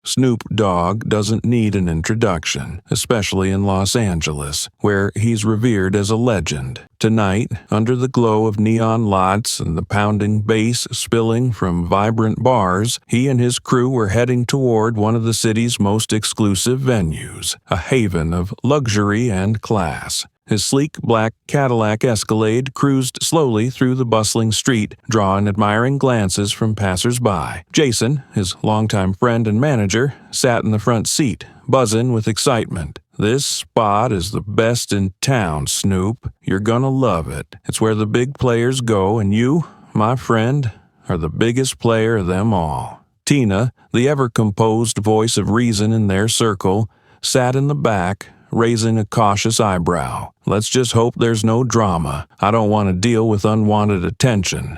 Snoop Dogg doesn't need an introduction, especially in Los Angeles, where he's revered as a legend. Tonight, under the glow of neon lights and the pounding bass spilling from vibrant bars, he and his crew were heading toward one of the city's most exclusive venues, a haven of luxury and class. His sleek black Cadillac Escalade cruised slowly through the bustling street, drawing admiring glances from passers-by. Jason, his longtime friend and manager, sat in the front seat, buzzing with excitement. "This spot is the best in town, Snoop. You're gonna love it. It's where the big players go, and you, my friend, are the biggest player of them all." Tina, the ever-composed voice of reason in their circle, sat in the back, raising a cautious eyebrow. "Let's just hope there's no drama. I don't want to deal with unwanted attention."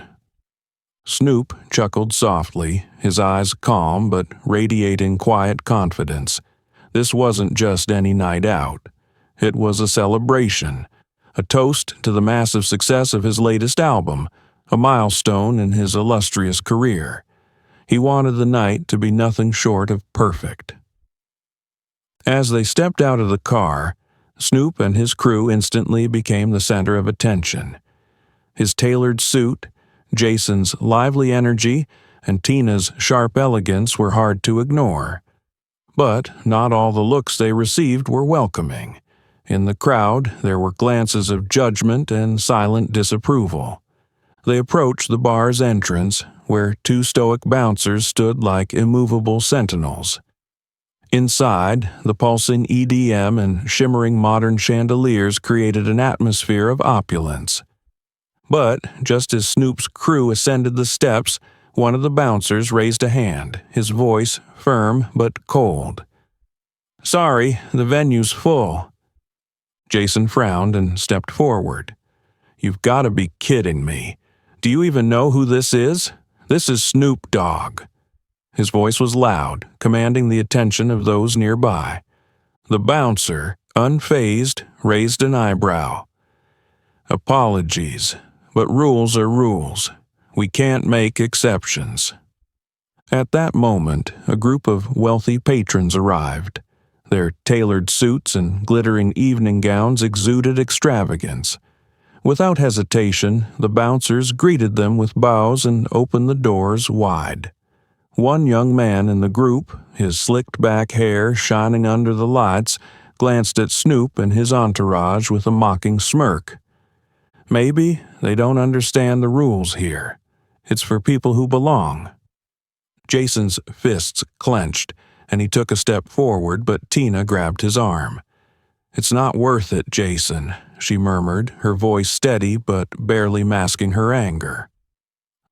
Snoop chuckled softly, his eyes calm but radiating quiet confidence. This wasn't just any night out. It was a celebration, a toast to the massive success of his latest album, a milestone in his illustrious career. He wanted the night to be nothing short of perfect. As they stepped out of the car, Snoop and his crew instantly became the center of attention. His tailored suit, Jason's lively energy, and Tina's sharp elegance were hard to ignore. But not all the looks they received were welcoming. In the crowd, there were glances of judgment and silent disapproval. They approached the bar's entrance, where two stoic bouncers stood like immovable sentinels. Inside, the pulsing EDM and shimmering modern chandeliers created an atmosphere of opulence. But just as Snoop's crew ascended the steps, one of the bouncers raised a hand, his voice firm but cold. "Sorry, the venue's full." Jason frowned and stepped forward. "You've got to be kidding me. Do you even know who this is? This is Snoop Dogg." His voice was loud, commanding the attention of those nearby. The bouncer, unfazed, raised an eyebrow. "Apologies, but rules are rules. We can't make exceptions." At that moment, a group of wealthy patrons arrived. Their tailored suits and glittering evening gowns exuded extravagance. Without hesitation, the bouncers greeted them with bows and opened the doors wide. One young man in the group, his slicked-back hair shining under the lights, glanced at Snoop and his entourage with a mocking smirk. "Maybe they don't understand the rules here. It's for people who belong." Jason's fists clenched, and he took a step forward, but Tina grabbed his arm. "It's not worth it, Jason," she murmured, her voice steady but barely masking her anger.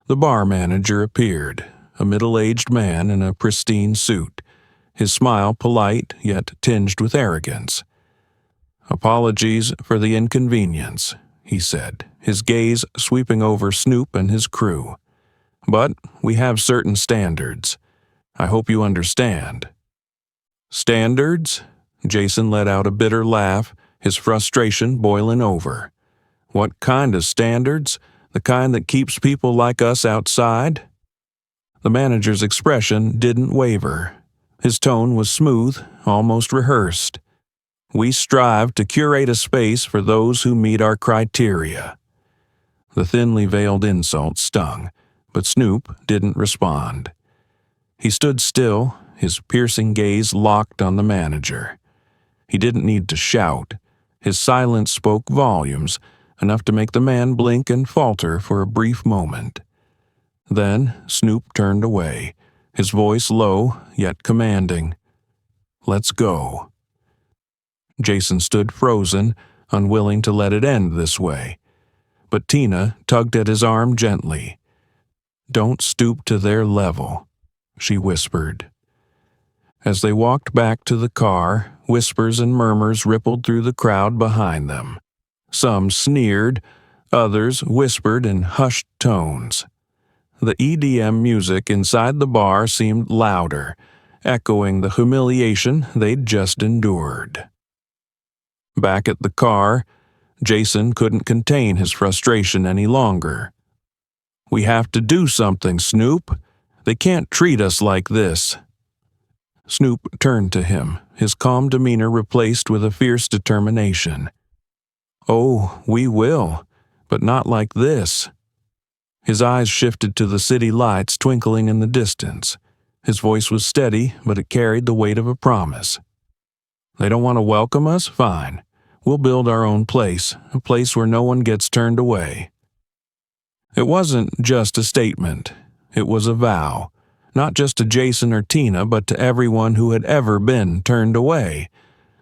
The bar manager appeared, a middle-aged man in a pristine suit, his smile polite yet tinged with arrogance. "Apologies for the inconvenience," he said, his gaze sweeping over Snoop and his crew. "But we have certain standards. I hope you understand." "Standards?" Jason let out a bitter laugh, his frustration boiling over. "What kind of standards? The kind that keeps people like us outside?" The manager's expression didn't waver. His tone was smooth, almost rehearsed. "We strive to curate a space for those who meet our criteria." The thinly veiled insult stung, but Snoop didn't respond. He stood still, his piercing gaze locked on the manager. He didn't need to shout. His silence spoke volumes, enough to make the man blink and falter for a brief moment. Then Snoop turned away, his voice low yet commanding. "Let's go." Jason stood frozen, unwilling to let it end this way. But Tina tugged at his arm gently. "Don't stoop to their level," she whispered. As they walked back to the car, whispers and murmurs rippled through the crowd behind them. Some sneered, others whispered in hushed tones. The EDM music inside the bar seemed louder, echoing the humiliation they'd just endured. Back at the car, Jason couldn't contain his frustration any longer. "We have to do something, Snoop. They can't treat us like this." Snoop turned to him, his calm demeanor replaced with a fierce determination. "Oh, we will, but not like this." His eyes shifted to the city lights twinkling in the distance. His voice was steady, but it carried the weight of a promise. "They don't want to welcome us? Fine. We'll build our own place, a place where no one gets turned away." It wasn't just a statement. It was a vow. Not just to Jason or Tina, but to everyone who had ever been turned away.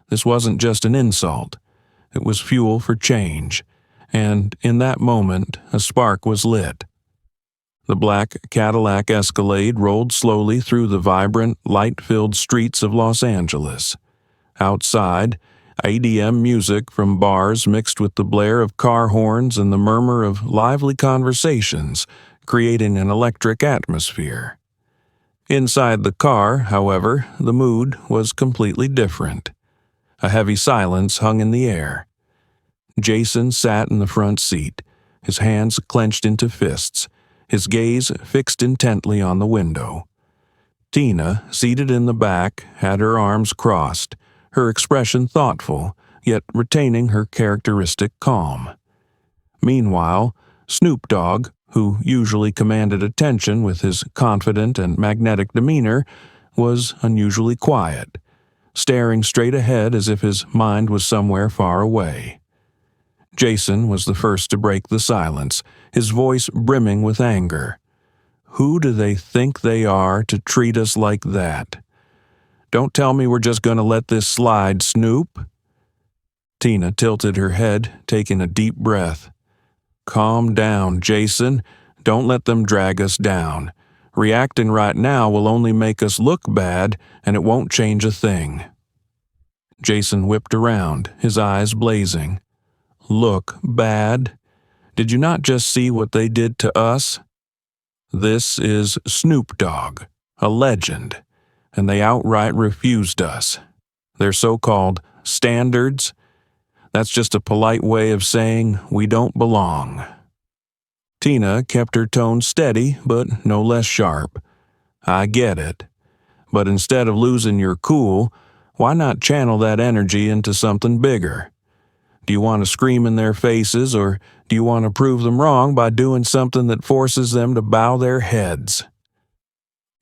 This wasn't just an insult. It was fuel for change. And in that moment, a spark was lit. The black Cadillac Escalade rolled slowly through the vibrant, light-filled streets of Los Angeles. Outside, ADM music from bars mixed with the blare of car horns and the murmur of lively conversations, creating an electric atmosphere. Inside the car, however, the mood was completely different. A heavy silence hung in the air. Jason sat in the front seat, his hands clenched into fists, his gaze fixed intently on the window. Tina, seated in the back, had her arms crossed, her expression thoughtful, yet retaining her characteristic calm. Meanwhile, Snoop Dogg, who usually commanded attention with his confident and magnetic demeanor, was unusually quiet, staring straight ahead as if his mind was somewhere far away. Jason was the first to break the silence, his voice brimming with anger. "Who do they think they are to treat us like that? Don't tell me we're just going to let this slide, Snoop." Tina tilted her head, taking a deep breath. "Calm down, Jason. Don't let them drag us down. Reacting right now will only make us look bad, and it won't change a thing." Jason whipped around, his eyes blazing. "Look bad? Did you not just see what they did to us? This is Snoop Dogg, a legend, and they outright refused us. Their so-called standards, that's just a polite way of saying we don't belong." Tina kept her tone steady, but no less sharp. "I get it. But instead of losing your cool, why not channel that energy into something bigger? Do you want to scream in their faces, or do you want to prove them wrong by doing something that forces them to bow their heads?"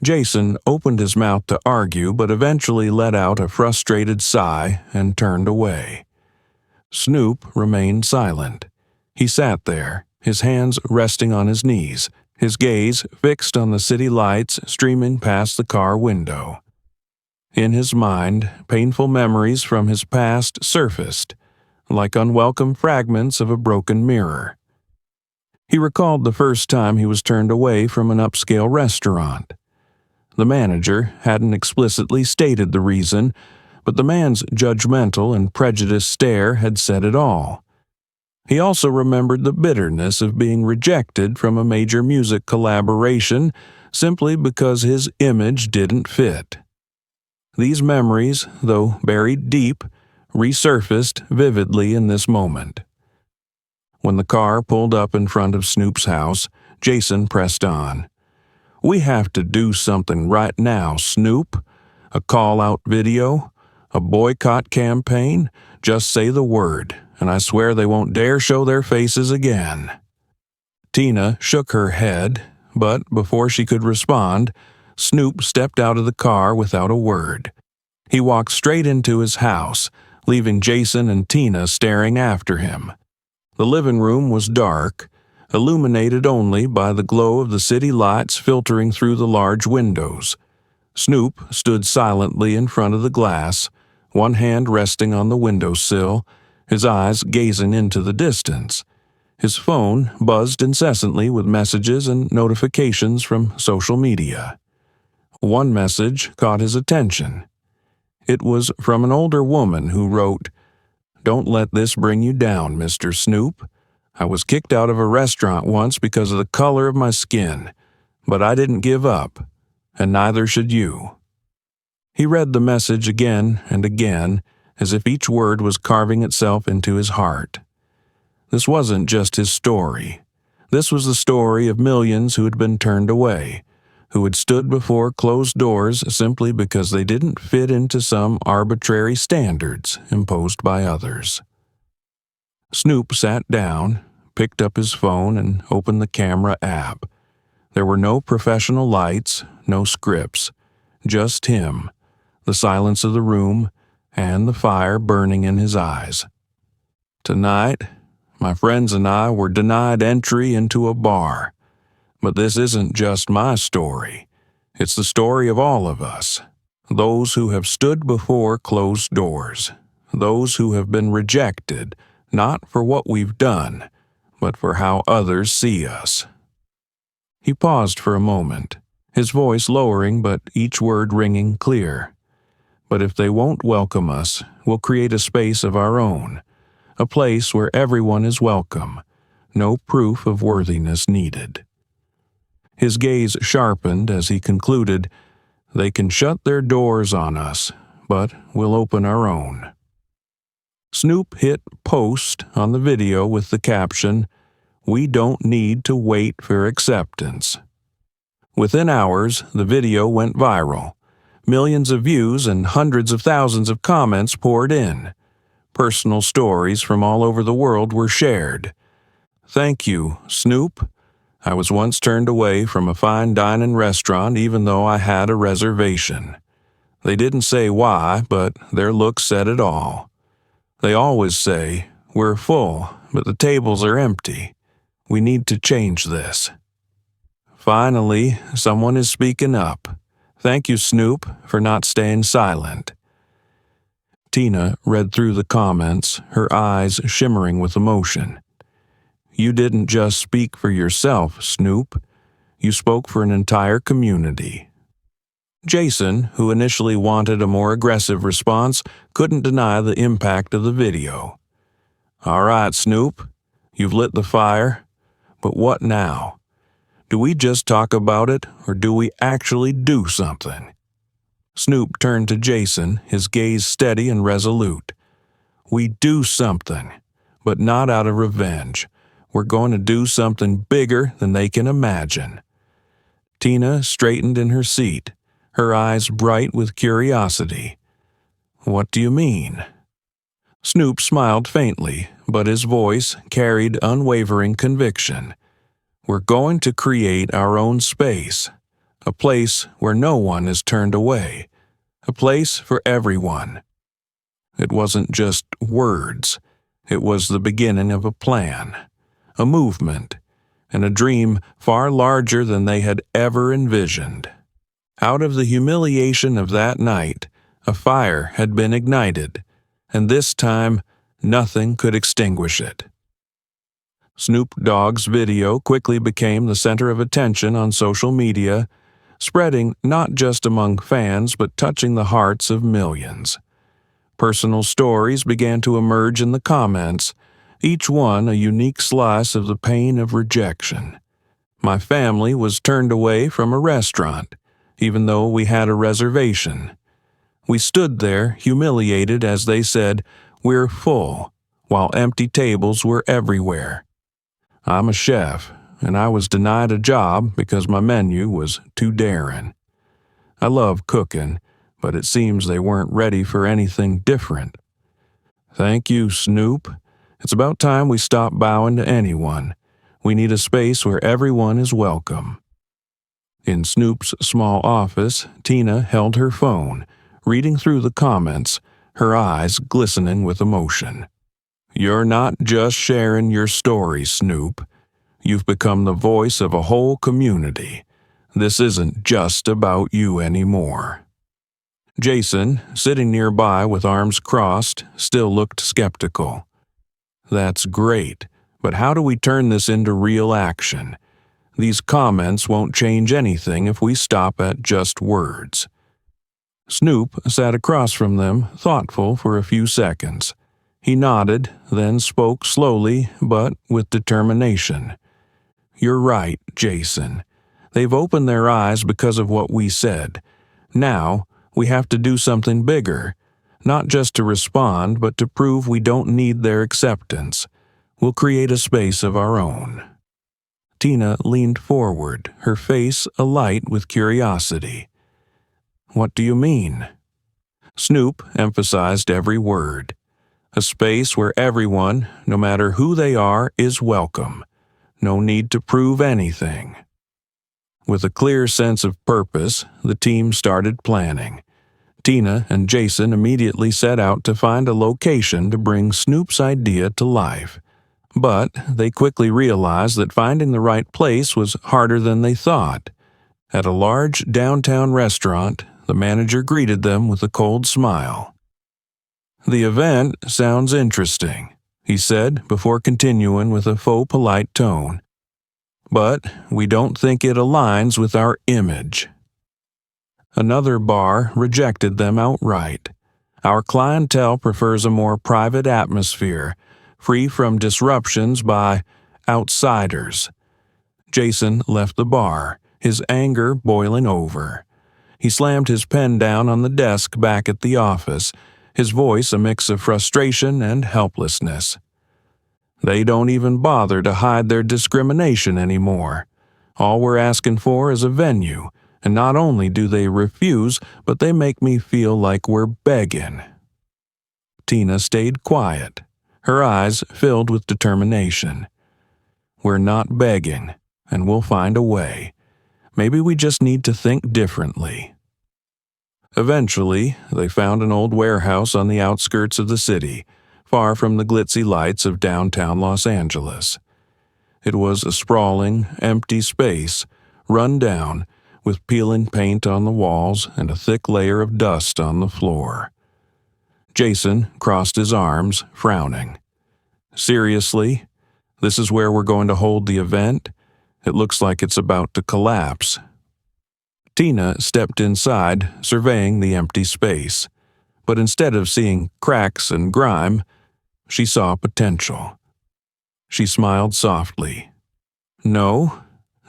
Jason opened his mouth to argue, but eventually let out a frustrated sigh and turned away. Snoop remained silent. He sat there, his hands resting on his knees, his gaze fixed on the city lights streaming past the car window. In his mind, painful memories from his past surfaced, like unwelcome fragments of a broken mirror. He recalled the first time he was turned away from an upscale restaurant. The manager hadn't explicitly stated the reason, but the man's judgmental and prejudiced stare had said it all. He also remembered the bitterness of being rejected from a major music collaboration simply because his image didn't fit. These memories, though buried deep, resurfaced vividly in this moment. When the car pulled up in front of Snoop's house, Jason pressed on. "We have to do something right now, Snoop. A call-out video, a boycott campaign. Just say the word, and I swear they won't dare show their faces again." Tina shook her head, but before she could respond, Snoop stepped out of the car without a word. He walked straight into his house, leaving Jason and Tina staring after him. The living room was dark, illuminated only by the glow of the city lights filtering through the large windows. Snoop stood silently in front of the glass, one hand resting on the windowsill, his eyes gazing into the distance. His phone buzzed incessantly with messages and notifications from social media. One message caught his attention. It was from an older woman who wrote, "Don't let this bring you down, Mr. Snoop. I was kicked out of a restaurant once because of the color of my skin, but I didn't give up, and neither should you." He read the message again and again, as if each word was carving itself into his heart. This wasn't just his story. This was the story of millions who had been turned away, who had stood before closed doors simply because they didn't fit into some arbitrary standards imposed by others. Snoop sat down, picked up his phone, and opened the camera app. There were no professional lights, no scripts, just him, the silence of the room, and the fire burning in his eyes. Tonight, my friends and I were denied entry into a bar. But this isn't just my story. It's the story of all of us. Those who have stood before closed doors. Those who have been rejected, not for what we've done, but for how others see us. He paused for a moment, his voice lowering but each word ringing clear. But if they won't welcome us, we'll create a space of our own, a place where everyone is welcome, no proof of worthiness needed. His gaze sharpened as he concluded, "They can shut their doors on us, but we'll open our own." Snoop hit post on the video with the caption, "We don't need to wait for acceptance." Within hours, the video went viral. Millions of views and hundreds of thousands of comments poured in. Personal stories from all over the world were shared. "Thank you, Snoop. I was once turned away from a fine dining restaurant even though I had a reservation. They didn't say why, but their look said it all. They always say, 'We're full, but the tables are empty. We need to change this.' Finally, someone is speaking up. Thank you, Snoop, for not staying silent." Tina read through the comments, her eyes shimmering with emotion. "You didn't just speak for yourself, Snoop. You spoke for an entire community." Jason, who initially wanted a more aggressive response, couldn't deny the impact of the video. "All right, Snoop, you've lit the fire, but what now? Do we just talk about it, or do we actually do something?" Snoop turned to Jason, his gaze steady and resolute. "We do something, but not out of revenge. We're going to do something bigger than they can imagine." Tina straightened in her seat, her eyes bright with curiosity. "What do you mean?" Snoop smiled faintly, but his voice carried unwavering conviction. "We're going to create our own space, a place where no one is turned away, a place for everyone." It wasn't just words. It was the beginning of a plan, a movement, and a dream far larger than they had ever envisioned. Out of the humiliation of that night, a fire had been ignited, and this time, nothing could extinguish it. Snoop Dogg's video quickly became the center of attention on social media, spreading not just among fans but touching the hearts of millions. Personal stories began to emerge in the comments, each one a unique slice of the pain of rejection. "My family was turned away from a restaurant, even though we had a reservation. We stood there, humiliated as they said, 'We're full,' while empty tables were everywhere. I'm a chef, and I was denied a job because my menu was too daring. I love cooking, but it seems they weren't ready for anything different. Thank you, Snoop. It's about time we stop bowing to anyone. We need a space where everyone is welcome." In Snoop's small office, Tina held her phone, reading through the comments, her eyes glistening with emotion. "You're not just sharing your story, Snoop. You've become the voice of a whole community. This isn't just about you anymore." Jason, sitting nearby with arms crossed, still looked skeptical. "That's great, but how do we turn this into real action? These comments won't change anything if we stop at just words." Snoop sat across from them, thoughtful for a few seconds. He nodded, then spoke slowly but with determination. "You're right, Jason. They've opened their eyes because of what we said. Now, we have to do something bigger. Not just to respond, but to prove we don't need their acceptance. We'll create a space of our own." Tina leaned forward, her face alight with curiosity. "What do you mean?" Snoop emphasized every word. "A space where everyone, no matter who they are, is welcome. No need to prove anything." With a clear sense of purpose, the team started planning. Tina and Jason immediately set out to find a location to bring Snoop's idea to life. But they quickly realized that finding the right place was harder than they thought. At a large downtown restaurant, the manager greeted them with a cold smile. "The event sounds interesting," he said before continuing with a faux polite tone. "But we don't think it aligns with our image." Another bar rejected them outright. "Our clientele prefers a more private atmosphere, free from disruptions by outsiders." Jason left the bar, his anger boiling over. He slammed his pen down on the desk back at the office, his voice a mix of frustration and helplessness. "They don't even bother to hide their discrimination anymore. All we're asking for is a venue, and not only do they refuse, but they make me feel like we're begging." Tina stayed quiet, her eyes filled with determination. "We're not begging, and we'll find a way. Maybe we just need to think differently." Eventually, they found an old warehouse on the outskirts of the city, far from the glitzy lights of downtown Los Angeles. It was a sprawling, empty space, run down, with peeling paint on the walls and a thick layer of dust on the floor. Jason crossed his arms, frowning. "Seriously? This is where we're going to hold the event? It looks like it's about to collapse." Tina stepped inside, surveying the empty space. But instead of seeing cracks and grime, she saw potential. She smiled softly. "No,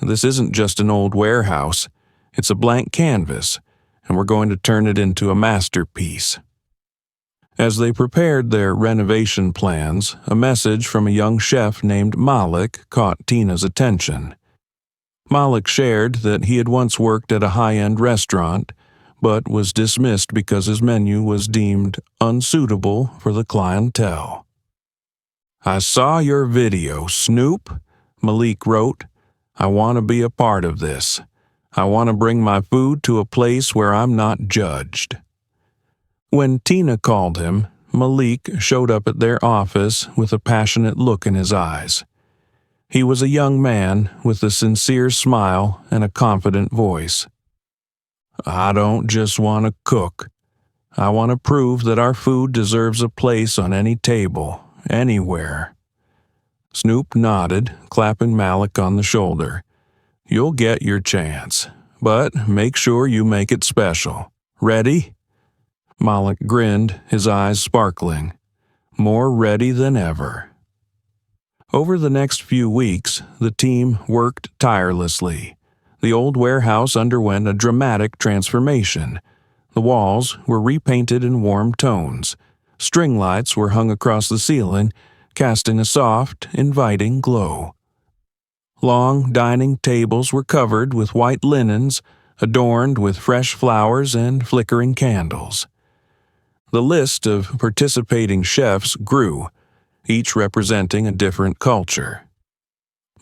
this isn't just an old warehouse. It's a blank canvas, and we're going to turn it into a masterpiece." As they prepared their renovation plans, a message from a young chef named Malik caught Tina's attention. Malik shared that he had once worked at a high-end restaurant, but was dismissed because his menu was deemed unsuitable for the clientele. "I saw your video, Snoop," Malik wrote. "I want to be a part of this. I want to bring my food to a place where I'm not judged." When Tina called him, Malik showed up at their office with a passionate look in his eyes. He was a young man with a sincere smile and a confident voice. "I don't just want to cook. I want to prove that our food deserves a place on any table, anywhere." Snoop nodded, clapping Malik on the shoulder. "You'll get your chance, but make sure you make it special. Ready?" Malik grinned, his eyes sparkling. More ready than ever. Over the next few weeks, the team worked tirelessly. The old warehouse underwent a dramatic transformation. The walls were repainted in warm tones. String lights were hung across the ceiling, casting a soft, inviting glow. Long dining tables were covered with white linens, adorned with fresh flowers and flickering candles. The list of participating chefs grew, each representing a different culture.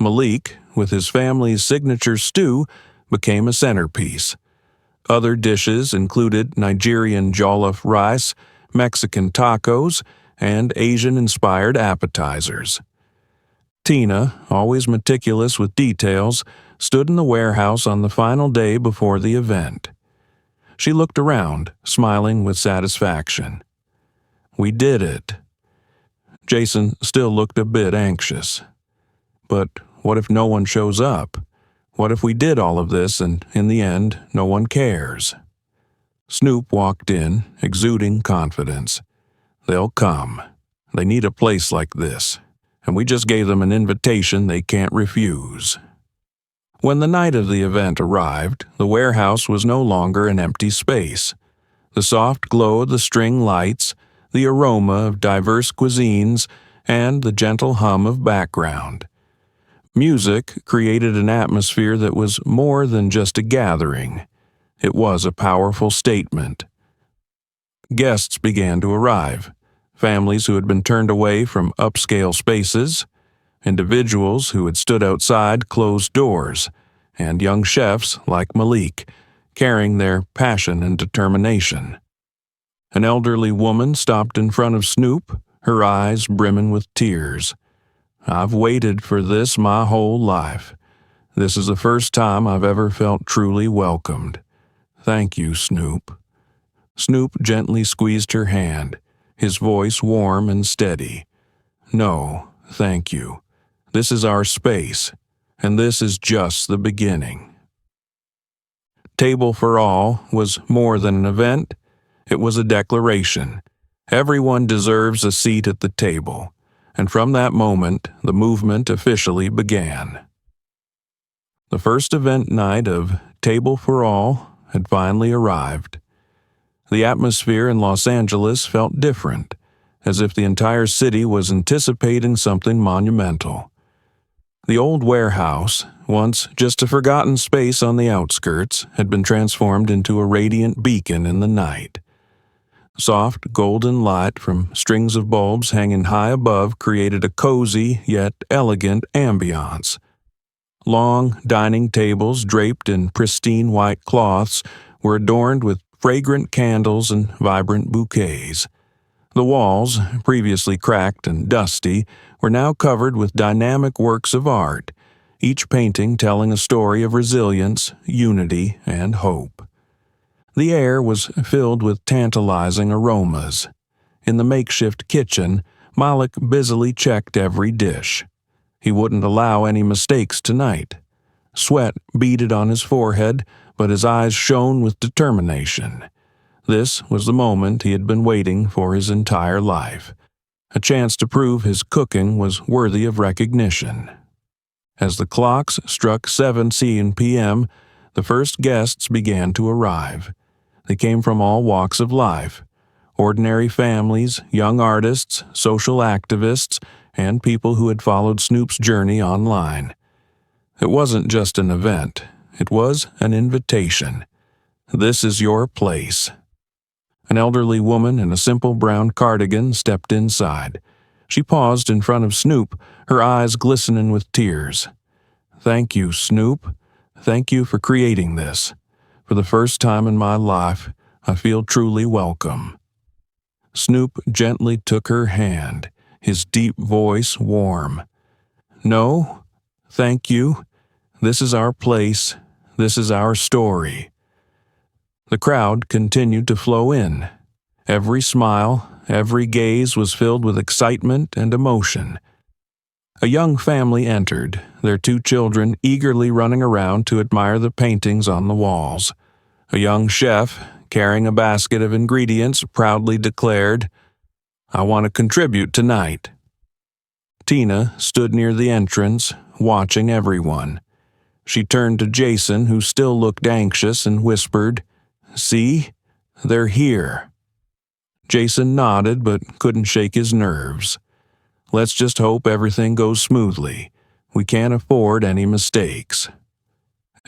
Malik, with his family's signature stew, became a centerpiece. Other dishes included Nigerian jollof rice, Mexican tacos, and Asian-inspired appetizers. Tina, always meticulous with details, stood in the warehouse on the final day before the event. She looked around, smiling with satisfaction. "We did it." Jason still looked a bit anxious. "But what if no one shows up? What if we did all of this and, in the end, no one cares?" Snoop walked in, exuding confidence. "They'll come. They need a place like this, and we just gave them an invitation they can't refuse." When the night of the event arrived, the warehouse was no longer an empty space. The soft glow of the string lights, the aroma of diverse cuisines, and the gentle hum of background. Music created an atmosphere that was more than just a gathering. It was a powerful statement. Guests began to arrive, families who had been turned away from upscale spaces, individuals who had stood outside closed doors, and young chefs like Malik, carrying their passion and determination. An elderly woman stopped in front of Snoop, her eyes brimming with tears. "I've waited for this my whole life. This is the first time I've ever felt truly welcomed. Thank you, Snoop." Snoop gently squeezed her hand, his voice warm and steady. "No, thank you. This is our space, and this is just the beginning." Table for All was more than an event. It was a declaration. Everyone deserves a seat at the table, and from that moment, the movement officially began. The first event night of Table for All had finally arrived. The atmosphere in Los Angeles felt different, as if the entire city was anticipating something monumental. The old warehouse, once just a forgotten space on the outskirts, had been transformed into a radiant beacon in the night. Soft golden light from strings of bulbs hanging high above created a cozy yet elegant ambiance. Long dining tables draped in pristine white cloths were adorned with fragrant candles and vibrant bouquets. The walls, previously cracked and dusty, were now covered with dynamic works of art, each painting telling a story of resilience, unity, and hope. The air was filled with tantalizing aromas. In the makeshift kitchen, Malik busily checked every dish. He wouldn't allow any mistakes tonight. Sweat beaded on his forehead, but his eyes shone with determination. This was the moment he had been waiting for his entire life, a chance to prove his cooking was worthy of recognition. As the clocks struck 7 p.m., the first guests began to arrive. They came from all walks of life: ordinary families, young artists, social activists, and people who had followed Snoop's journey online. It wasn't just an event, it was an invitation. This is your place. An elderly woman in a simple brown cardigan stepped inside. She paused in front of Snoop, her eyes glistening with tears. "Thank you, Snoop. Thank you for creating this. For the first time in my life, I feel truly welcome." Snoop gently took her hand, his deep voice warm. "No, thank you. This is our place. This is our story." The crowd continued to flow in. Every smile, every gaze was filled with excitement and emotion. A young family entered, their 2 children eagerly running around to admire the paintings on the walls. A young chef, carrying a basket of ingredients, proudly declared, "I want to contribute tonight." Tina stood near the entrance, watching everyone. She turned to Jason, who still looked anxious, and whispered, "See? They're here." Jason nodded but couldn't shake his nerves. "Let's just hope everything goes smoothly. We can't afford any mistakes."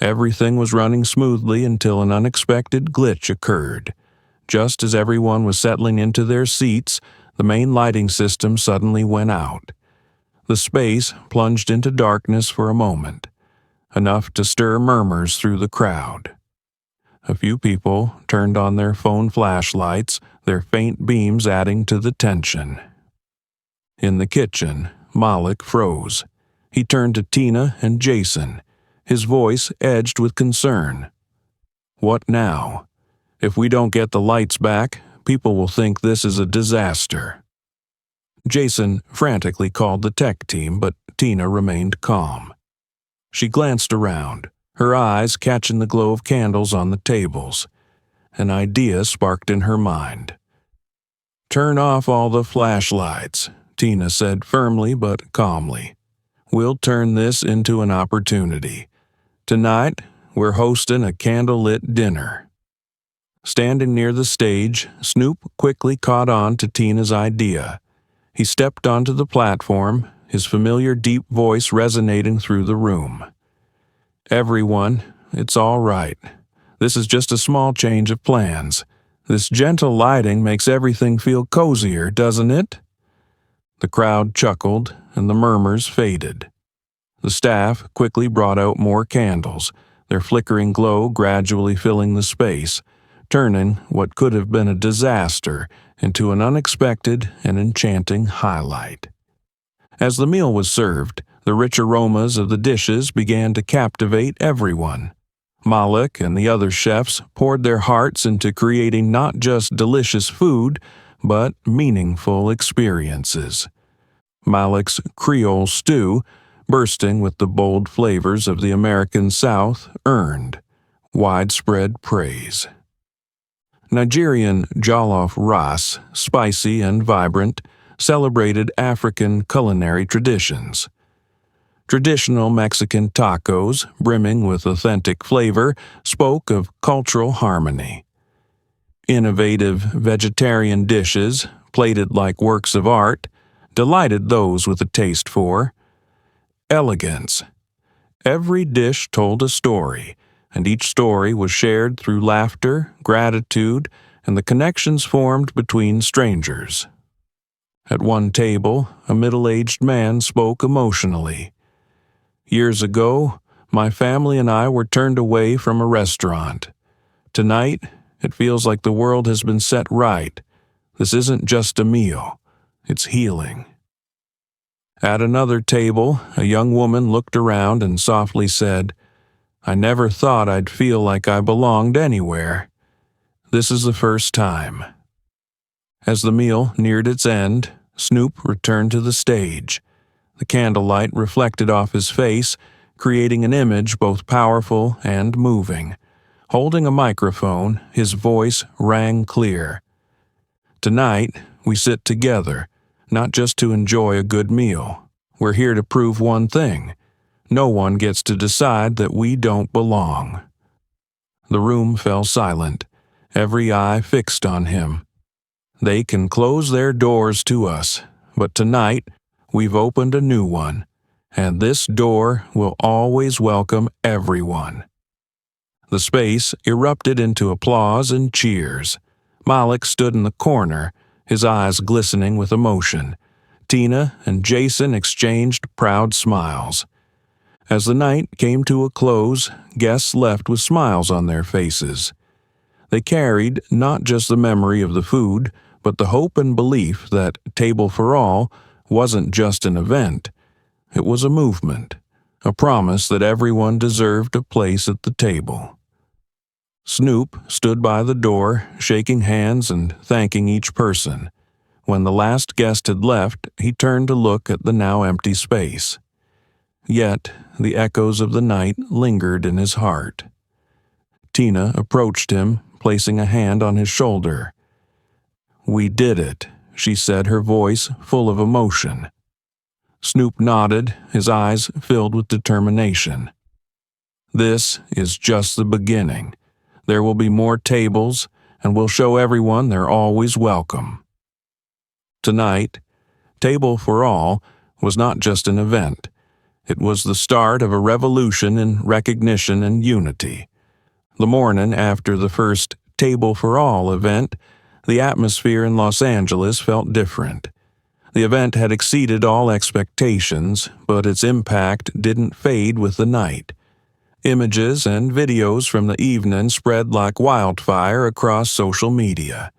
Everything was running smoothly until an unexpected glitch occurred. Just as everyone was settling into their seats, the main lighting system suddenly went out. The space plunged into darkness for a moment, enough to stir murmurs through the crowd. A few people turned on their phone flashlights, their faint beams adding to the tension. In the kitchen, Malik froze. He turned to Tina and Jason, his voice edged with concern. "What now? If we don't get the lights back, people will think this is a disaster." Jason frantically called the tech team, but Tina remained calm. She glanced around, her eyes catching the glow of candles on the tables. An idea sparked in her mind. "Turn off all the flashlights," Tina said firmly but calmly. "We'll turn this into an opportunity. Tonight, we're hosting a candlelit dinner." Standing near the stage, Snoop quickly caught on to Tina's idea. He stepped onto the platform, his familiar deep voice resonating through the room. "Everyone, it's all right. This is just a small change of plans. This gentle lighting makes everything feel cozier, doesn't it?" The crowd chuckled, and the murmurs faded. The staff quickly brought out more candles, their flickering glow gradually filling the space, turning what could have been a disaster into an unexpected and enchanting highlight. As the meal was served, the rich aromas of the dishes began to captivate everyone. Malik and the other chefs poured their hearts into creating not just delicious food, but meaningful experiences. Malik's Creole stew, bursting with the bold flavors of the American South, earned widespread praise. Nigerian jollof rice, spicy and vibrant, celebrated African culinary traditions. Traditional Mexican tacos, brimming with authentic flavor, spoke of cultural harmony. Innovative vegetarian dishes, plated like works of art, delighted those with a taste for elegance. Every dish told a story, and each story was shared through laughter, gratitude, and the connections formed between strangers. At one table, a middle-aged man spoke emotionally. "Years ago, my family and I were turned away from a restaurant. Tonight, it feels like the world has been set right. This isn't just a meal, it's healing." At another table, a young woman looked around and softly said, "I never thought I'd feel like I belonged anywhere. This is the first time." As the meal neared its end, Snoop returned to the stage. The candlelight reflected off his face, creating an image both powerful and moving. Holding a microphone, his voice rang clear. "Tonight, we sit together, not just to enjoy a good meal. We're here to prove one thing. No one gets to decide that we don't belong." The room fell silent, every eye fixed on him. They can close their doors to us, but tonight we've opened a new one, and this door will always welcome everyone. The space erupted into applause and cheers. Malik stood in the corner, his eyes glistening with emotion. Tina and Jason exchanged proud smiles. As the night came to a close, guests left with smiles on their faces. They carried not just the memory of the food, but the hope and belief that Table for All wasn't just an event. It was a movement, a promise that everyone deserved a place at the table. Snoop stood by the door, shaking hands and thanking each person. When the last guest had left, he turned to look at the now empty space. Yet, the echoes of the night lingered in his heart. Tina approached him, placing a hand on his shoulder. "We did it," she said, her voice full of emotion. Snoop nodded, his eyes filled with determination. "This is just the beginning. There will be more tables, and we'll show everyone they're always welcome." Tonight, Table for All was not just an event. It was the start of a revolution in recognition and unity. The morning after the first Table for All event, the atmosphere in Los Angeles felt different. The event had exceeded all expectations, but its impact didn't fade with the night. Images and videos from the evening spread like wildfire across social media.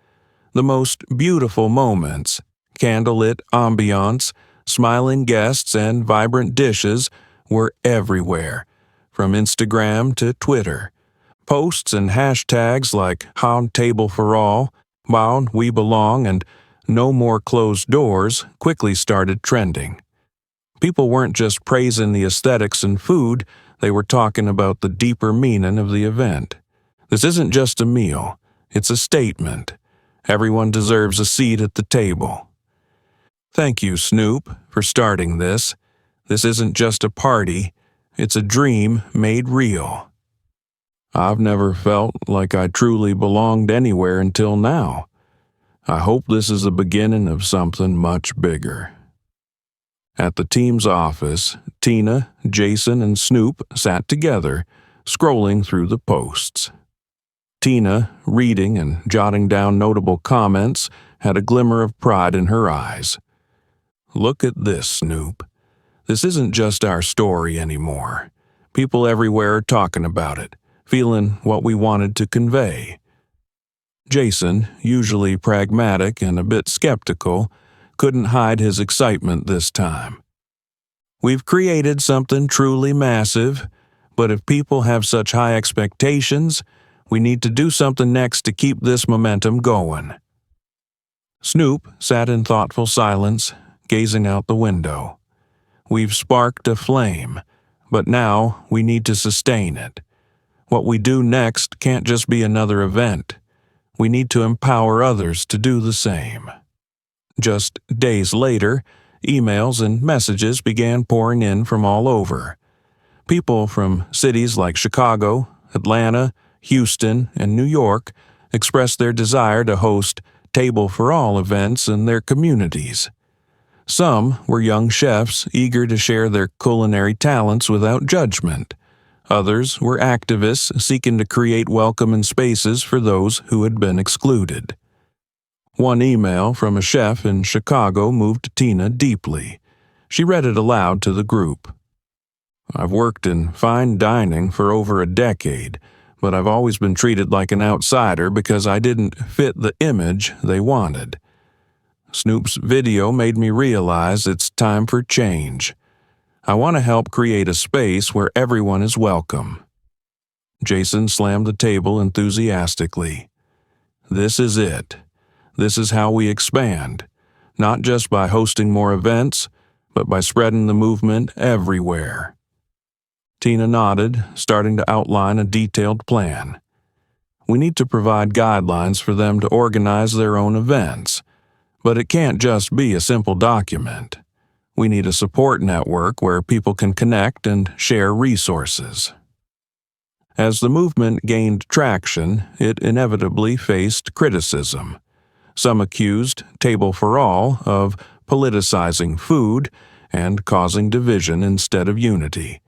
The most beautiful moments, candlelit ambiance, smiling guests, and vibrant dishes were everywhere, from Instagram to Twitter. Posts and hashtags like #HowTableForAll, Wow We Belong, and No More Closed Doors quickly started trending. People weren't just praising the aesthetics and food, they were talking about the deeper meaning of the event. This isn't just a meal, it's a statement. Everyone deserves a seat at the table. Thank you, Snoop, for starting this. This isn't just a party, it's a dream made real. I've never felt like I truly belonged anywhere until now. I hope this is the beginning of something much bigger. At the team's office, Tina, Jason, and Snoop sat together, scrolling through the posts. Tina, reading and jotting down notable comments, had a glimmer of pride in her eyes. "Look at this, Snoop. This isn't just our story anymore. People everywhere are talking about it, feeling what we wanted to convey." Jason, usually pragmatic and a bit skeptical, couldn't hide his excitement this time. "We've created something truly massive, but if people have such high expectations, we need to do something next to keep this momentum going." Snoop sat in thoughtful silence, gazing out the window. "We've sparked a flame, but now we need to sustain it. What we do next can't just be another event. We need to empower others to do the same." Just days later, emails and messages began pouring in from all over. People from cities like Chicago, Atlanta, Houston, and New York expressed their desire to host Table for All events in their communities. Some were young chefs eager to share their culinary talents without judgment. Others were activists seeking to create welcoming spaces for those who had been excluded. One email from a chef in Chicago moved Tina deeply. She read it aloud to the group. "I've worked in fine dining for over a decade, but I've always been treated like an outsider because I didn't fit the image they wanted. Snoop's video made me realize it's time for change. I want to help create a space where everyone is welcome." Jason slammed the table enthusiastically. "This is it. This is how we expand, not just by hosting more events, but by spreading the movement everywhere." Tina nodded, starting to outline a detailed plan. "We need to provide guidelines for them to organize their own events, but it can't just be a simple document. We need a support network where people can connect and share resources." As the movement gained traction, it inevitably faced criticism. Some accused Table for All of politicizing food and causing division instead of unity.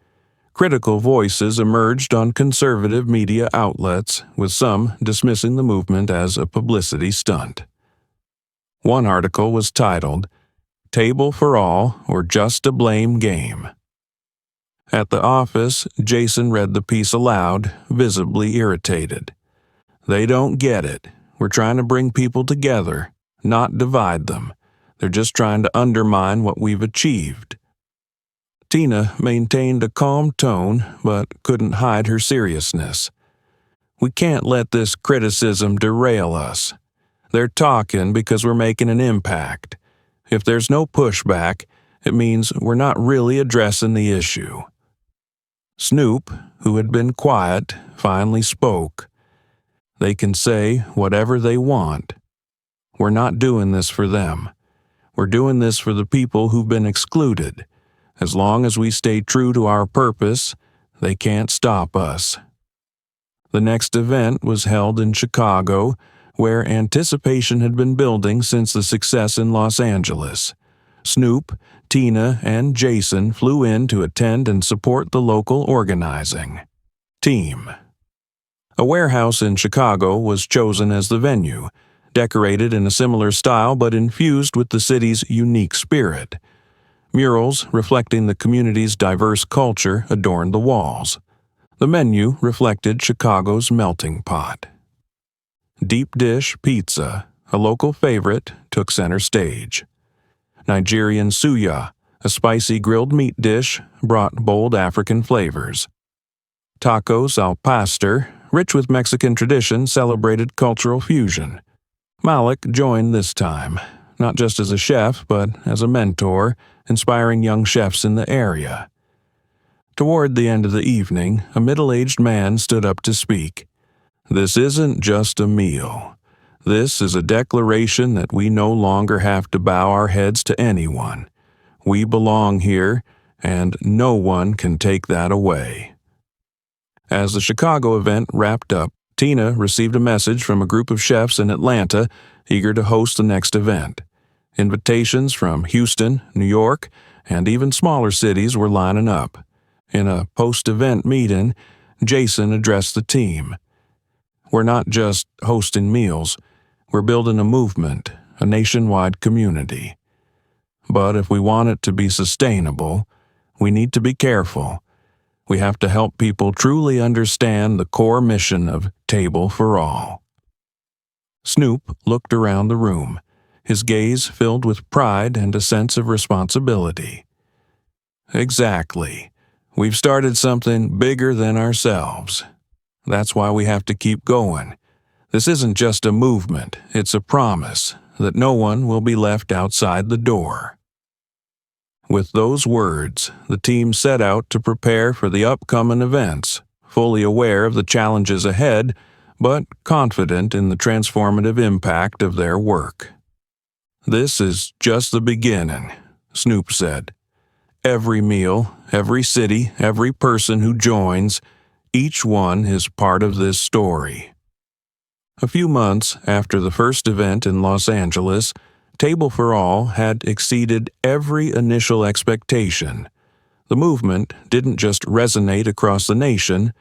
Critical voices emerged on conservative media outlets, with some dismissing the movement as a publicity stunt. One article was titled, "Table for All or Just a Blame Game." At the office, Jason read the piece aloud, visibly irritated. "They don't get it. We're trying to bring people together, not divide them. They're just trying to undermine what we've achieved." Tina maintained a calm tone, but couldn't hide her seriousness. "We can't let this criticism derail us. They're talking because we're making an impact. If there's no pushback, it means we're not really addressing the issue." Snoop, who had been quiet, finally spoke. "They can say whatever they want. We're not doing this for them. We're doing this for the people who've been excluded. As long as we stay true to our purpose, they can't stop us." The next event was held in Chicago, where anticipation had been building since the success in Los Angeles. Snoop, Tina, and Jason flew in to attend and support the local organizing team. A warehouse in Chicago was chosen as the venue, decorated in a similar style but infused with the city's unique spirit. Murals reflecting the community's diverse culture adorned the walls. The menu reflected Chicago's melting pot. Deep dish pizza, a local favorite, took center stage. Nigerian suya, a spicy grilled meat dish, brought bold African flavors. Tacos al pastor, rich with Mexican tradition, celebrated cultural fusion. Malik joined this time, not just as a chef, but as a mentor, inspiring young chefs in the area. Toward the end of the evening, a middle-aged man stood up to speak. "This isn't just a meal. This is a declaration that we no longer have to bow our heads to anyone. We belong here, and no one can take that away." As the Chicago event wrapped up, Tina received a message from a group of chefs in Atlanta eager to host the next event. Invitations from Houston, New York, and even smaller cities were lining up. In a post-event meeting, Jason addressed the team. "We're not just hosting meals. We're building a movement, a nationwide community. But if we want it to be sustainable, we need to be careful. We have to help people truly understand the core mission of Table for All." Snoop looked around the room, his gaze filled with pride and a sense of responsibility. "Exactly. We've started something bigger than ourselves. That's why we have to keep going. This isn't just a movement, it's a promise that no one will be left outside the door." With those words, the team set out to prepare for the upcoming events, fully aware of the challenges ahead, but confident in the transformative impact of their work. "This is just the beginning," Snoop said. "Every meal, every city, every person who joins, each one is part of this story." A few months after the first event in Los Angeles, Table for All had exceeded every initial expectation. The movement didn't just resonate across the nation,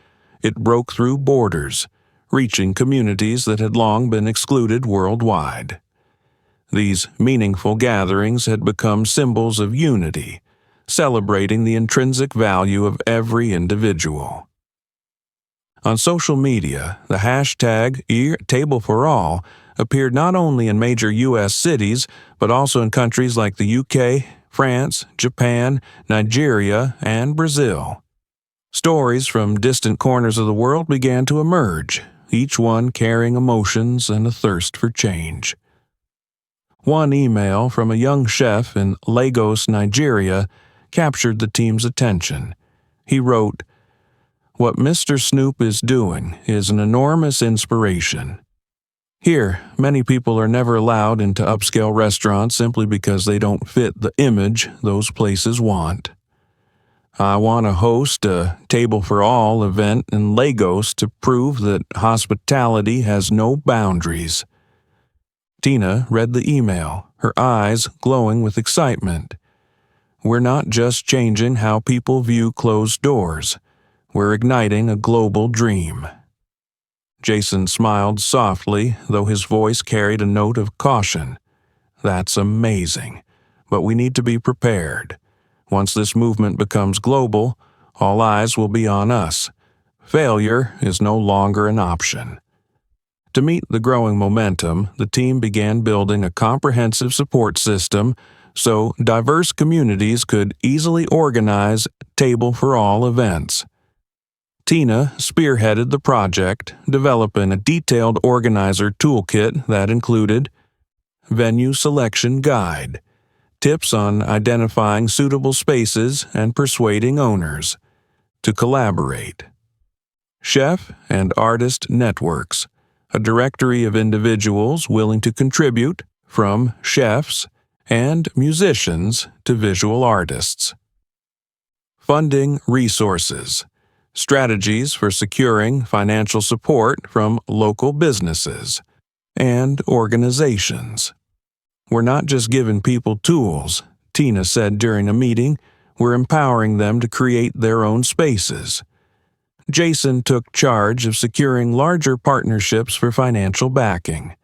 it broke through borders, reaching communities that had long been excluded worldwide. These meaningful gatherings had become symbols of unity, celebrating the intrinsic value of every individual. On social media, the hashtag #TableForAll appeared not only in major U.S. cities, but also in countries like the UK, France, Japan, Nigeria, and Brazil. Stories from distant corners of the world began to emerge, each one carrying emotions and a thirst for change. One email from a young chef in Lagos, Nigeria, captured the team's attention. He wrote, "What Mr. Snoop is doing is an enormous inspiration. Here, many people are never allowed into upscale restaurants simply because they don't fit the image those places want. I want to host a Table for All event in Lagos to prove that hospitality has no boundaries." Tina read the email, her eyes glowing with excitement. "We're not just changing how people view closed doors. We're igniting a global dream." Jason smiled softly, though his voice carried a note of caution. "That's amazing, but we need to be prepared. Once this movement becomes global, all eyes will be on us. Failure is no longer an option." To meet the growing momentum, the team began building a comprehensive support system so diverse communities could easily organize Table for All events. Tina spearheaded the project, developing a detailed organizer toolkit that included venue selection guide, tips on identifying suitable spaces and persuading owners to collaborate, chef and artist networks, a directory of individuals willing to contribute, from chefs and musicians to visual artists, funding resources, strategies for securing financial support from local businesses and organizations. "We're not just giving people tools," Tina said during a meeting, "we're empowering them to create their own spaces." Jason took charge of securing larger partnerships for financial backing.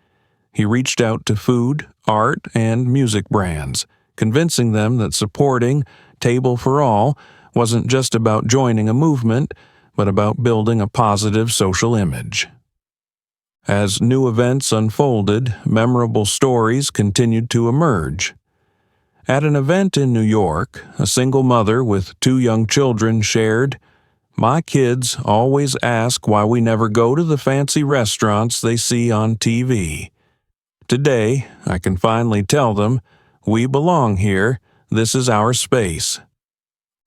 He reached out to food, art, and music brands, convincing them that supporting Table for All wasn't just about joining a movement, but about building a positive social image. As new events unfolded, memorable stories continued to emerge. At an event in New York, a single mother with 2 young children shared, "My kids always ask why we never go to the fancy restaurants they see on TV. Today, I can finally tell them, we belong here, this is our space."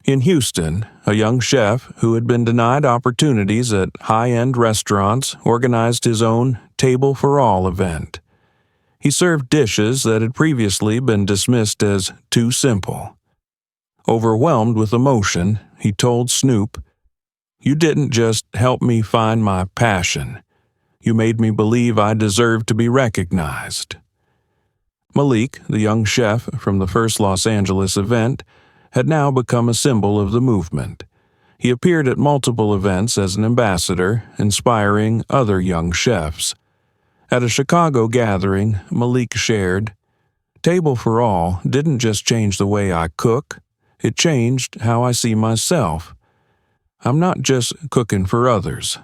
In Houston, a young chef who had been denied opportunities at high-end restaurants organized his own Table for All event. He served dishes that had previously been dismissed as too simple. Overwhelmed with emotion, he told Snoop, "You didn't just help me find my passion. You made me believe I deserved to be recognized." Malik, the young chef from the first Los Angeles event, had now become a symbol of the movement. He appeared at multiple events as an ambassador, inspiring other young chefs. At a Chicago gathering, Malik shared, "Table for All didn't just change the way I cook, it changed how I see myself. I'm not just cooking for others.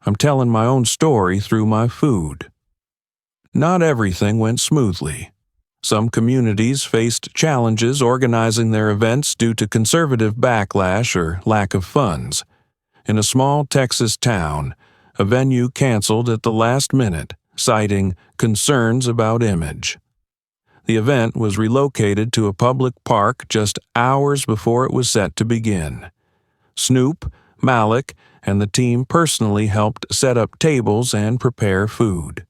I'm telling my own story through my food." Not everything went smoothly. Some communities faced challenges organizing their events due to conservative backlash or lack of funds. In a small Texas town, a venue canceled at the last minute, citing concerns about image. The event was relocated to a public park just hours before it was set to begin. Snoop, Malik, and the team personally helped set up tables and prepare food.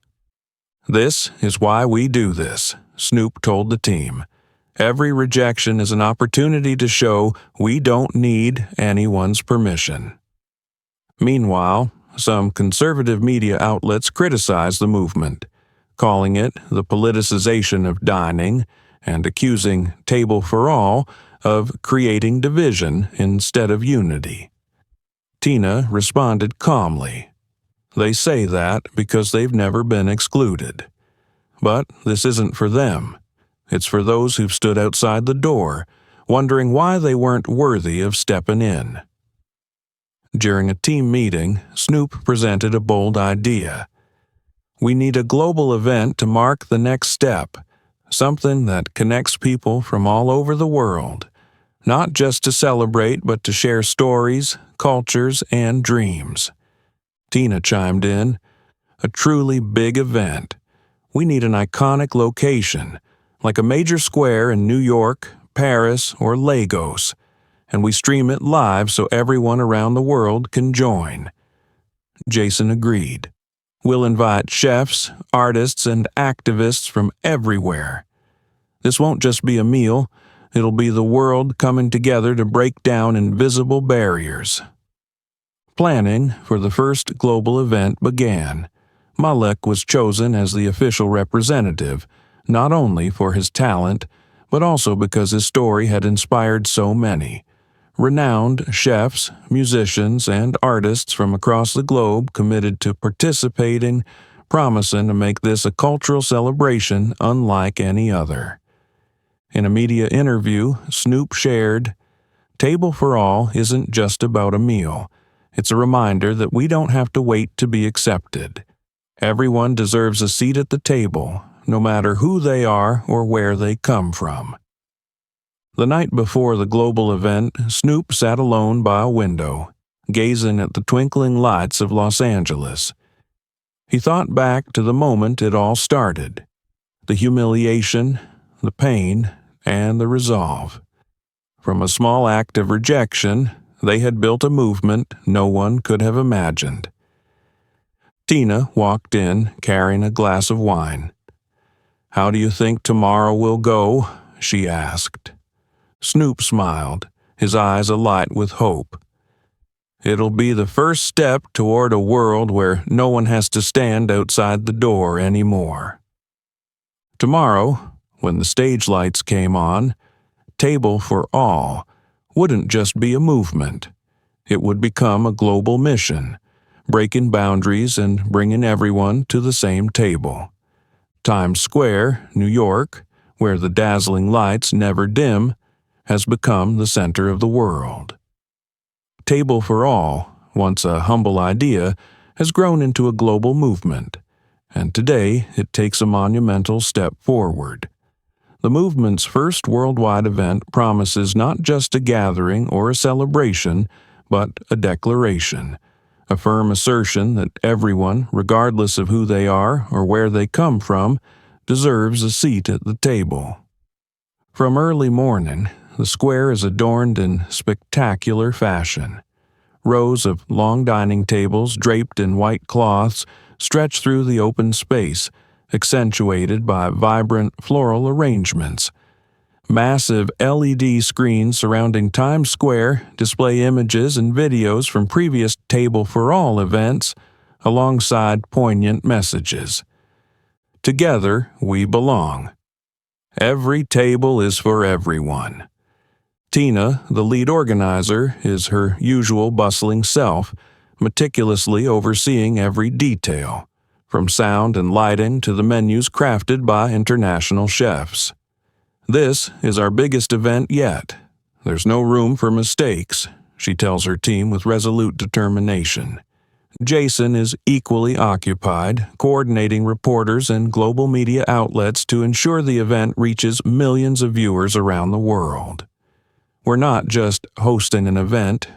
"This is why we do this," Snoop told the team. "Every rejection is an opportunity to show we don't need anyone's permission." Meanwhile, some conservative media outlets criticized the movement, calling it the politicization of dining and accusing Table for All of creating division instead of unity. Tina responded calmly. "They say that because they've never been excluded. But this isn't for them. It's for those who've stood outside the door, wondering why they weren't worthy of stepping in." During a team meeting, Snoop presented a bold idea. "We need a global event to mark the next step, something that connects people from all over the world, not just to celebrate but to share stories, cultures, and dreams." Tina chimed in, "A truly big event. We need an iconic location, like a major square in New York, Paris, or Lagos, and we stream it live so everyone around the world can join." Jason agreed. "We'll invite chefs, artists, and activists from everywhere. This won't just be a meal, it'll be the world coming together to break down invisible barriers." Planning for the first global event began. Malik was chosen as the official representative, not only for his talent, but also because his story had inspired so many. Renowned chefs, musicians, and artists from across the globe committed to participating, promising to make this a cultural celebration unlike any other. In a media interview, Snoop shared, "Table for All isn't just about a meal. It's a reminder that we don't have to wait to be accepted. Everyone deserves a seat at the table, no matter who they are or where they come from." The night before the global event, Snoop sat alone by a window, gazing at the twinkling lights of Los Angeles. He thought back to the moment it all started, the humiliation, the pain, and the resolve. From a small act of rejection, they had built a movement no one could have imagined. Tina walked in carrying a glass of wine. "How do you think tomorrow will go?" she asked. Snoop smiled, his eyes alight with hope. "It'll be the first step toward a world where no one has to stand outside the door anymore." Tomorrow, when the stage lights came on, Table for All wouldn't just be a movement. It would become a global mission, breaking boundaries and bringing everyone to the same table. Times Square, New York, where the dazzling lights never dim, has become the center of the world. Table for All, once a humble idea, has grown into a global movement, and today it takes a monumental step forward. The movement's first worldwide event promises not just a gathering or a celebration, but a declaration, a firm assertion that everyone, regardless of who they are or where they come from, deserves a seat at the table. From early morning, the square is adorned in spectacular fashion. Rows of long dining tables draped in white cloths stretch through the open space, accentuated by vibrant floral arrangements. Massive LED screens surrounding Times Square display images and videos from previous Table for All events, alongside poignant messages. Together we belong. Every table is for everyone. Tina, the lead organizer, is her usual bustling self, meticulously overseeing every detail, from sound and lighting to the menus crafted by international chefs. "This is our biggest event yet. There's no room for mistakes," she tells her team with resolute determination. Jason is equally occupied, coordinating reporters and global media outlets to ensure the event reaches millions of viewers around the world. "We're not just hosting an event,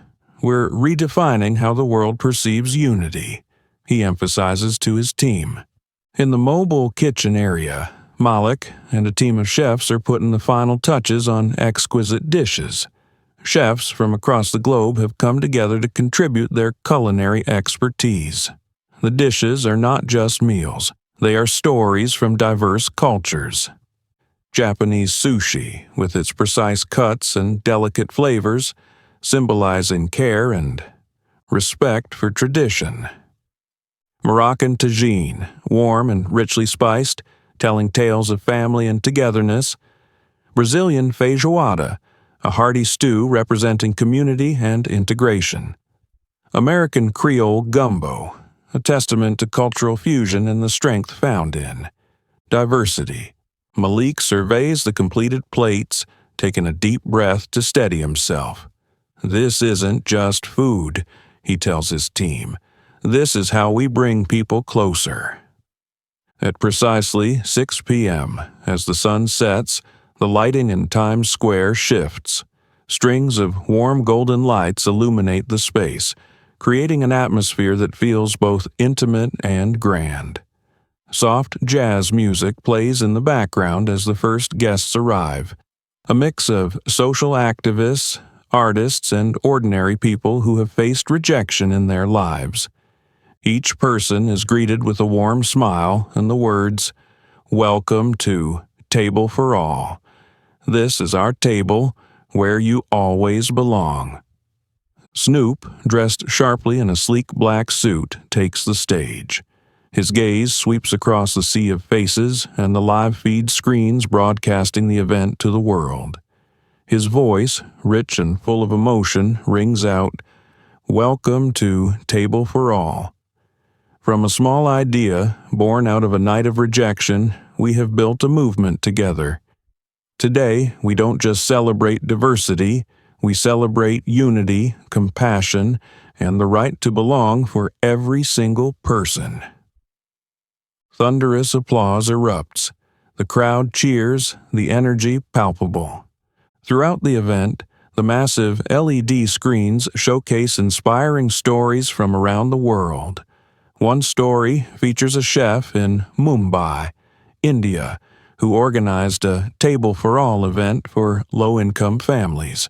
we're redefining how the world perceives unity," he emphasizes to his team. In the mobile kitchen area, Malik and a team of chefs are putting the final touches on exquisite dishes. Chefs from across the globe have come together to contribute their culinary expertise. The dishes are not just meals, they are stories from diverse cultures. Japanese sushi, with its precise cuts and delicate flavors, symbolizing care and respect for tradition. Moroccan tagine, warm and richly spiced, telling tales of family and togetherness. Brazilian feijoada, a hearty stew representing community and integration. American Creole gumbo, a testament to cultural fusion and the strength found in diversity. Malik surveys the completed plates, taking a deep breath to steady himself. "This isn't just food," he tells his team. "This is how we bring people closer." At precisely 6 p.m., as the sun sets, the lighting in Times Square shifts. Strings of warm golden lights illuminate the space, creating an atmosphere that feels both intimate and grand. Soft jazz music plays in the background as the first guests arrive, a mix of social activists, artists, and ordinary people who have faced rejection in their lives. Each person is greeted with a warm smile and the words, "Welcome to Table for All. This is our table where you always belong." Snoop, dressed sharply in a sleek black suit, takes the stage. His gaze sweeps across the sea of faces and the live feed screens broadcasting the event to the world. His voice, rich and full of emotion, rings out, "Welcome to Table for All. From a small idea, born out of a night of rejection, we have built a movement together. Today, we don't just celebrate diversity, we celebrate unity, compassion, and the right to belong for every single person." Thunderous applause erupts. The crowd cheers, the energy palpable. Throughout the event, the massive LED screens showcase inspiring stories from around the world. One story features a chef in Mumbai, India, who organized a Table for All event for low-income families.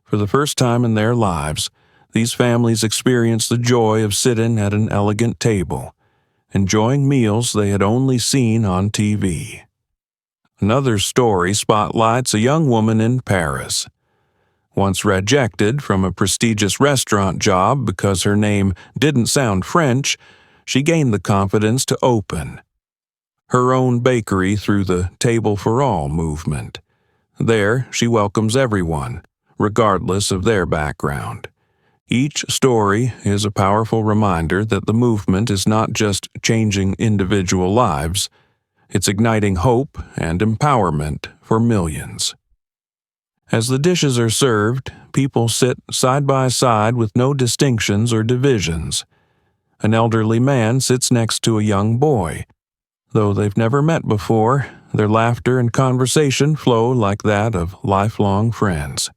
For the first time in their lives, these families experienced the joy of sitting at an elegant table, enjoying meals they had only seen on TV. Another story spotlights a young woman in Paris. Once rejected from a prestigious restaurant job because her name didn't sound French, she gained the confidence to open her own bakery through the Table for All movement. There, she welcomes everyone, regardless of their background. Each story is a powerful reminder that the movement is not just changing individual lives, it's igniting hope and empowerment for millions. As the dishes are served, people sit side by side with no distinctions or divisions. An elderly man sits next to a young boy. Though they've never met before, their laughter and conversation flow like that of lifelong friends.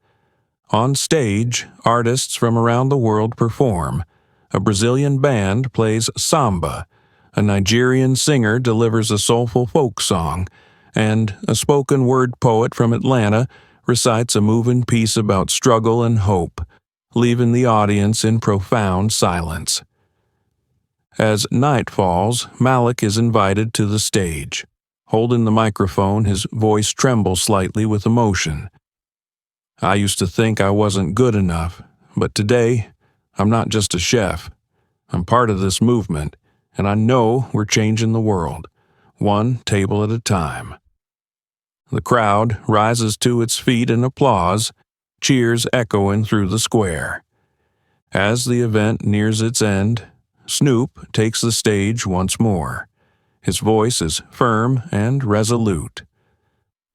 On stage, artists from around the world perform. A Brazilian band plays samba, a Nigerian singer delivers a soulful folk song, and a spoken word poet from Atlanta recites a moving piece about struggle and hope, leaving the audience in profound silence. As night falls, Malik is invited to the stage. Holding the microphone, his voice trembles slightly with emotion. "I used to think I wasn't good enough, but today, I'm not just a chef. I'm part of this movement, and I know we're changing the world, one table at a time." The crowd rises to its feet in applause. cheers echoing through the square. As the event nears its end, Snoop takes the stage once more. His voice is firm and resolute.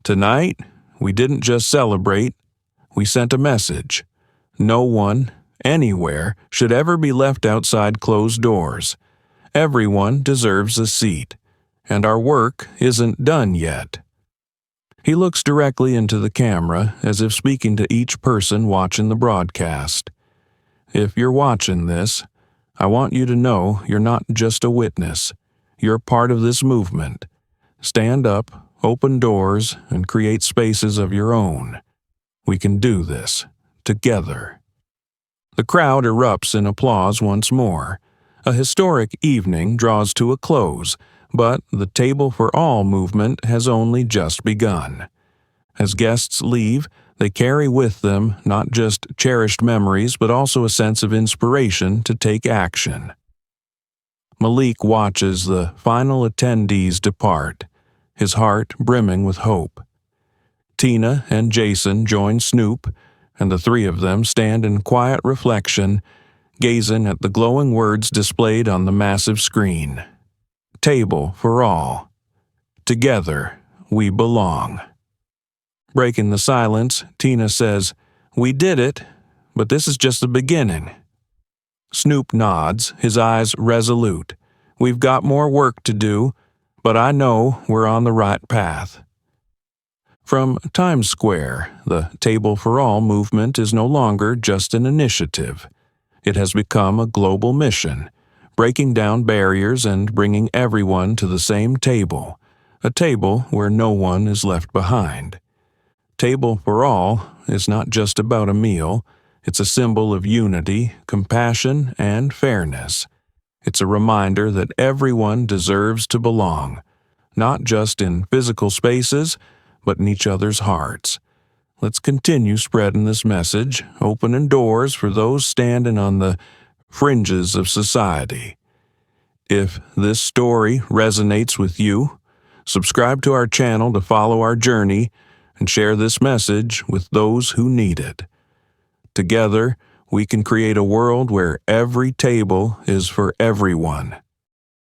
Tonight, we didn't just celebrate, we sent a message. No one, anywhere, should ever be left outside closed doors. Everyone deserves a seat, and our work isn't done yet. He looks directly into the camera as if speaking to each person watching the broadcast. If you're watching this, I want you to know you're not just a witness. You're part of this movement. Stand up, open doors, and create spaces of your own. We can do this, together. The crowd erupts in applause once more. A historic evening draws to a close, but the Table for All movement has only just begun. As guests leave, they carry with them not just cherished memories but also a sense of inspiration to take action. Malik watches the final attendees depart, his heart brimming with hope. Tina and Jason join Snoop, and the three of them stand in quiet reflection, gazing at the glowing words displayed on the massive screen. Table for all. Together, we belong. Breaking the silence, Tina says, "We did it, but this is just the beginning." Snoop nods, his eyes resolute. "We've got more work to do, but I know we're on the right path." From Times Square, the Table for All movement is no longer just an initiative. It has become a global mission, breaking down barriers and bringing everyone to the same table, a table where no one is left behind. Table for All is not just about a meal, it's a symbol of unity, compassion, and fairness. It's a reminder that everyone deserves to belong, not just in physical spaces, but in each other's hearts. Let's continue spreading this message, opening doors for those standing on the fringes of society. If this story resonates with you, subscribe to our channel to follow our journey and share this message with those who need it. Together, we can create a world where every table is for everyone.